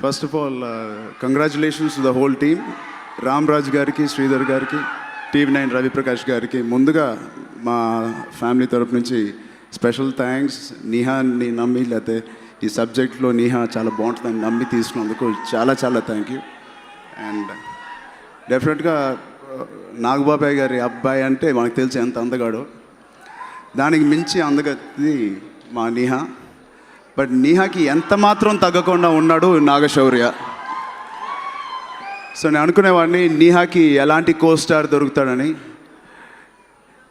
First of all congratulations to the whole team. Ramraj గారికి, శ్రీధర్ గారికి, TV9 Ravi Prakash గారికి ముందుగా మా ఫ్యామిలీ తరపు నుంచి స్పెషల్ థ్యాంక్స్. నీహాని నమ్మి, లేకపోతే ఈ సబ్జెక్ట్లో నీహా చాలా బాగుంటుందని నమ్మి తీసుకున్నందుకు చాలా చాలా థ్యాంక్ యూ. అండ్ డెఫినెట్గా నాగబాబాయ్ గారి అబ్బాయి అంటే మనకు తెలిసి ఎంత అందగాడో, దానికి మించి అందగది మా నీహా. బట్ నీహాకి ఎంత మాత్రం తగ్గకుండా ఉన్నాడు నాగశౌర్య. సో నేను అనుకునేవాడిని నీహాకి ఎలాంటి కోస్టార్ దొరుకుతాడని.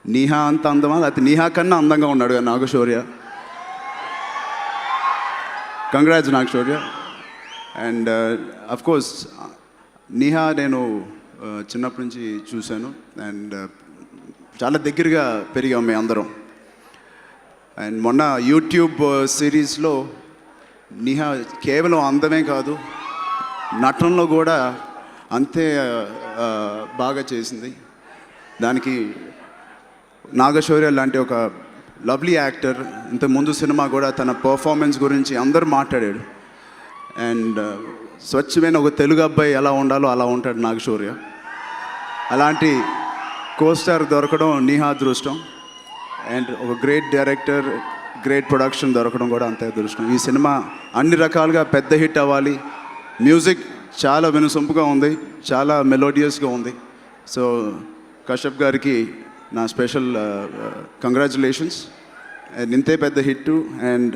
నీహా అంత అందమా, లేకపోతే నీహా కన్నా అందంగా ఉన్నాడు కదా Naga Shaurya. Congrats Naga Shaurya. And of course Neeha నేను చిన్నప్పటి నుంచి చూశాను అండ్ చాలా దగ్గరగా పెరిగాం మేము అందరం. అండ్ మొన్న యూట్యూబ్ సిరీస్లో నీహా కేవలం అందమే కాదు, నటనలో కూడా అంతే బాగా చేసింది. దానికి నాగశౌర్య లాంటి ఒక లవ్లీ యాక్టర్ ఇంతకుముందు సినిమా కూడా తన పర్ఫార్మెన్స్ గురించి అందరూ మాట్లాడాడు. అండ్ స్వచ్ఛమైన ఒక తెలుగు అబ్బాయి ఎలా ఉండాలో అలా ఉంటాడు నాగశౌర్య. అలాంటి కోస్టార్ దొరకడం నీహా అదృష్టం. అండ్ ఒక గ్రేట్ డైరెక్టర్, గ్రేట్ ప్రొడక్షన్ దొరకడం కూడా అంతే అదృష్టం. ఈ సినిమా అన్ని రకాలుగా పెద్ద హిట్ అవ్వాలి. మ్యూజిక్ చాలా వినసొంపుగా ఉంది, చాలా మెలోడియస్గా ఉంది. సో కశ్యప్ గారికి నా స్పెషల్ కంగ్రాచులేషన్స్. అండ్ ఇంతే పెద్ద హిట్ అండ్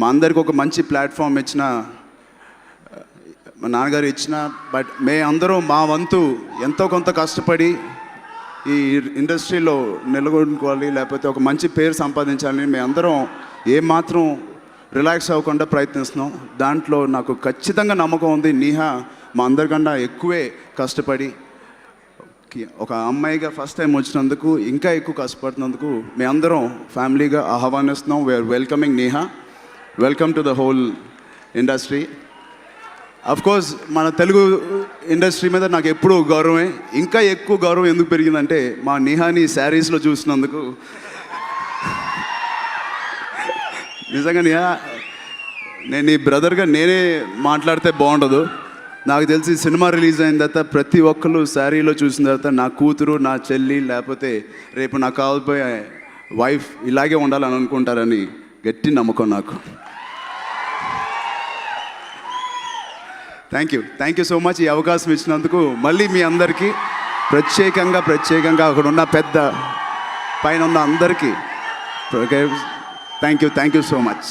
మా అందరికి ఒక మంచి ప్లాట్ఫామ్ ఇచ్చిన మా నాన్నగారు ఇచ్చిన, బట్ అందరం మా వంతు ఎంతో కొంత కష్టపడి ఈ ఇండస్ట్రీలో నిలబడుకోవాలి, లేకపోతే ఒక మంచి పేరు సంపాదించాలని మేము అందరం ఏమాత్రం రిలాక్స్ అవ్వకుండా ప్రయత్నిస్తున్నాం. దాంట్లో నాకు ఖచ్చితంగా నమ్మకం ఉంది. నీహా మా అందరికన్నా ఎక్కువే కష్టపడి ఒక అమ్మాయిగా ఫస్ట్ టైం వచ్చినందుకు, ఇంకా ఎక్కువ కష్టపడుతున్నందుకు మేమందరం ఫ్యామిలీగా ఆహ్వానిస్తున్నాం. We are welcoming Neeha. Welcome to the whole industry. Of course మన తెలుగు ఇండస్ట్రీ మీద నాకు ఎప్పుడూ గౌరవమే. ఇంకా ఎక్కువ గౌరవం ఎందుకు పెరిగిందంటే మా నీహాని శారీస్లో చూసినందుకు. నిజంగా నీహా, నేను నీ బ్రదర్గా నేనే మాట్లాడితే బాగుండదు. నాకు తెలిసి సినిమా రిలీజ్ అయిన తర్వాత ప్రతి ఒక్కరు శారీలో చూసిన తర్వాత నా కూతురు, నా చెల్లి, లేకపోతే రేపు నాకు కావాల్పోయే వైఫ్ ఇలాగే ఉండాలని అనుకుంటారని గట్టి నమ్మకం నాకు. థ్యాంక్ యూ సో మచ్ ఈ అవకాశం ఇచ్చినందుకు. మళ్ళీ మీ అందరికీ ప్రత్యేకంగా అక్కడ ఉన్న పెద్ద పైన ఉన్న అందరికీ థ్యాంక్ యూ సో మచ్.